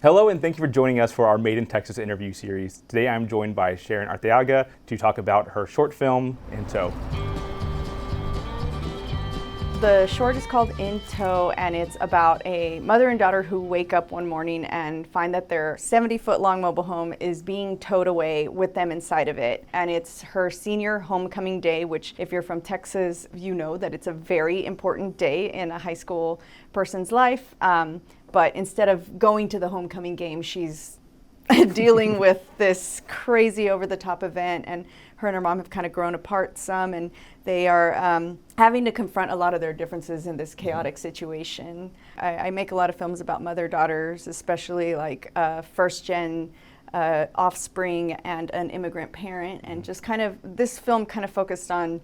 Hello, and thank you for joining us for our Made in Texas interview series. Today I'm joined by Sharon Arteaga to talk about her short film, In Tow. The short is called In Tow, and it's about a mother and daughter who wake up one morning and find that their 70-foot-long mobile home is being towed away with them inside of it. And it's her senior homecoming day, which if you're from Texas, you know that it's a very important day in a high school person's life. But instead of going to the homecoming game, she's dealing with this crazy over-the-top event, and her and her mom have kind of grown apart some, and they are having to confront a lot of their differences in this chaotic situation. I make a lot of films about mother-daughters, especially like first-gen offspring and an immigrant parent, and just kind of, this film kind of focused on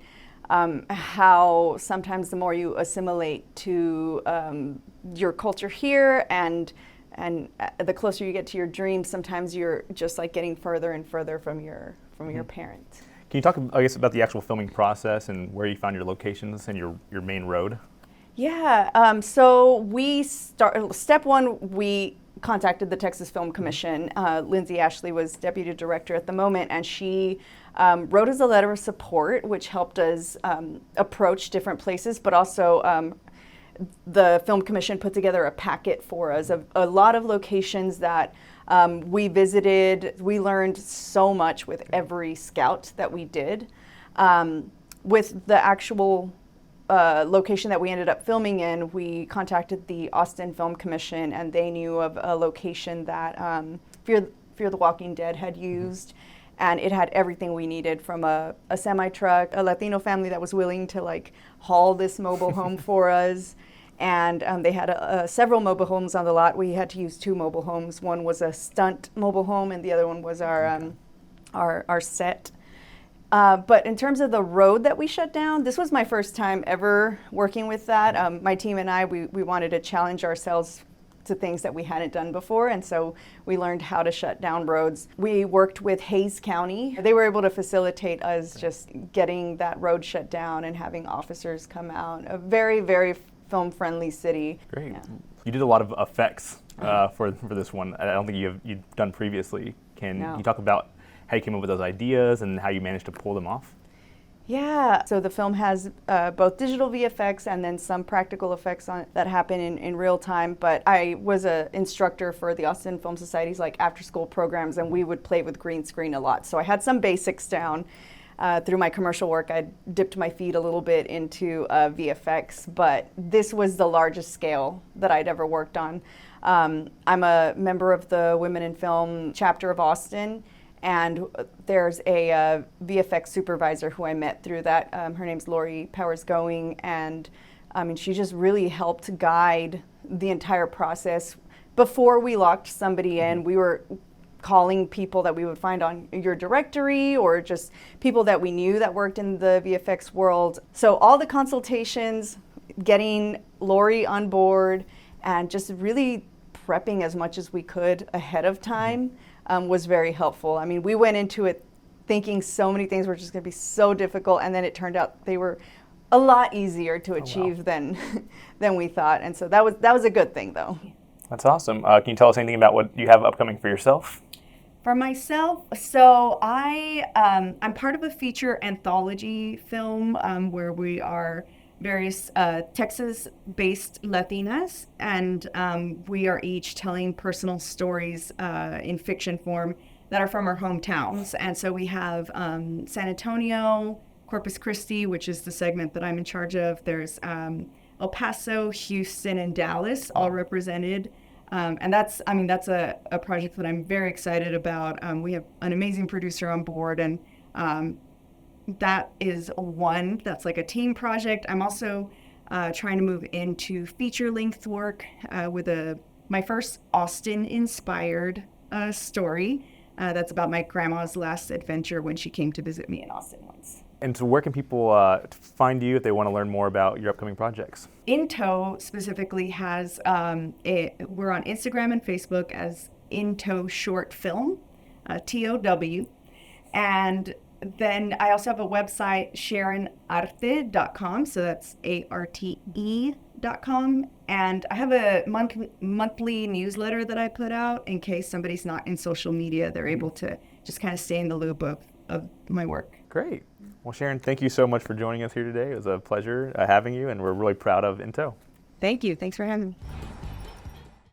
how sometimes the more you assimilate to your culture here and the closer you get to your dreams, sometimes you're just like getting further and further from your parents. Can you talk, I guess, about the actual filming process and where you found your locations and your main road? Yeah, so step one, we contacted the Texas Film Commission. Lindsay Ashley was deputy director at the moment, and she wrote us a letter of support, which helped us approach different places, but also the Film Commission put together a packet for us of a lot of locations that we visited. We learned so much with every scout that we did. With the actual location that we ended up filming in, we contacted the Austin Film Commission, and they knew of a location that Fear the Walking Dead had used. And it had everything we needed, from a semi-truck, a Latino family that was willing to like haul this mobile home for us. And they had several mobile homes on the lot. We had to use two mobile homes. One was a stunt mobile home, and the other one was our set. But in terms of the road that we shut down, this was my first time ever working with that. My team and I, we wanted to challenge ourselves to things that we hadn't done before, and so we learned how to shut down roads. We worked with Hays County. They were able to facilitate us just getting that road shut down and having officers come out. A very, very film-friendly city. Great. Yeah. You did a lot of effects for this one. I don't think you've done previously. Can you talk about how you came up with those ideas and how you managed to pull them off? Yeah, so the film has both digital VFX and then some practical effects that happen in real time. But I was an instructor for the Austin Film Society's like after-school programs, and we would play with green screen a lot. So I had some basics down. Through my commercial work, I dipped my feet a little bit into VFX, but this was the largest scale that I'd ever worked on. I'm a member of the Women in Film chapter of Austin, and there's a VFX supervisor who I met through that. Her name's Lori Powers-Going, and I mean, she just really helped guide the entire process. Before we locked somebody in, we were calling people that we would find on your directory or just people that we knew that worked in the VFX world. So all the consultations, getting Lori on board, and just really prepping as much as we could ahead of time was very helpful. I mean, we went into it thinking so many things were just going to be so difficult, and then it turned out they were a lot easier to achieve than we thought. And so that was a good thing, though. That's awesome. Can you tell us anything about what you have upcoming for yourself? For myself, so I'm part of a feature anthology film where we are various Texas-based Latinas, and we are each telling personal stories in fiction form that are from our hometowns. And so we have San Antonio, Corpus Christi, which is the segment that I'm in charge of. There's El Paso, Houston, and Dallas, all represented. And that's a project that I'm very excited about. We have an amazing producer on board, and that is one that's like a team project. I'm also trying to move into feature-length work with my first Austin-inspired story that's about my grandma's last adventure when she came to visit me in Austin once. And so where can people find you if they want to learn more about your upcoming projects? In Tow specifically has, we're on Instagram and Facebook as In Tow Short Film, TOW. And then I also have a website, SharonArteaga.com, so that's ARTE sharonaird.com, and I have a monthly newsletter that I put out in case somebody's not in social media. They're able to just kind of stay in the loop of my work. Great. Well, Sharon, thank you so much for joining us here today. It was a pleasure having you, and we're really proud of Intel. Thank you. Thanks for having me.